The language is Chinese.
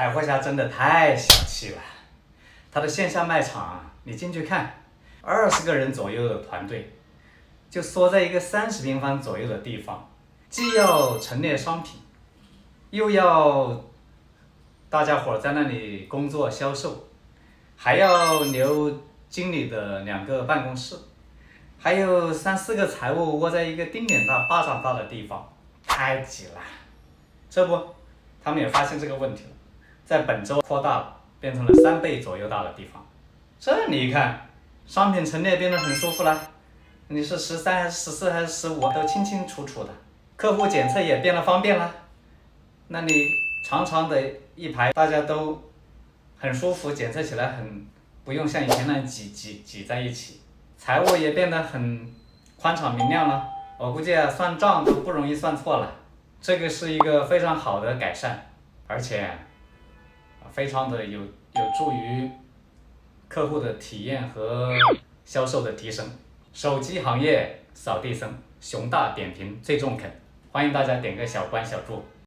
海货侠真的太小气了，它的线下卖场你进去看，20个人左右的团队，就缩在一个30平方左右的地方，既要陈列商品，又要大家伙在那里工作销售，还要留经理的2个办公室，还有3、4个财务窝在一个丁点大、巴掌大的地方，太挤了。这不，他们也发现这个问题了，在本周扩大了，变成了3倍左右大的地方。这你一看，商品陈列变得很舒服了，你是13还是14还是15都清清楚楚的，客户检测也变得方便了。那你长长的一排，大家都很舒服，检测起来不用像以前那样挤在一起。财务也变得很宽敞明亮了，我估计算账都不容易算错了。这个是一个非常好的改善，而且非常的有助于客户的体验和销售的提升。手机行业扫地僧，熊大点评最中肯，欢迎大家点个小关小注。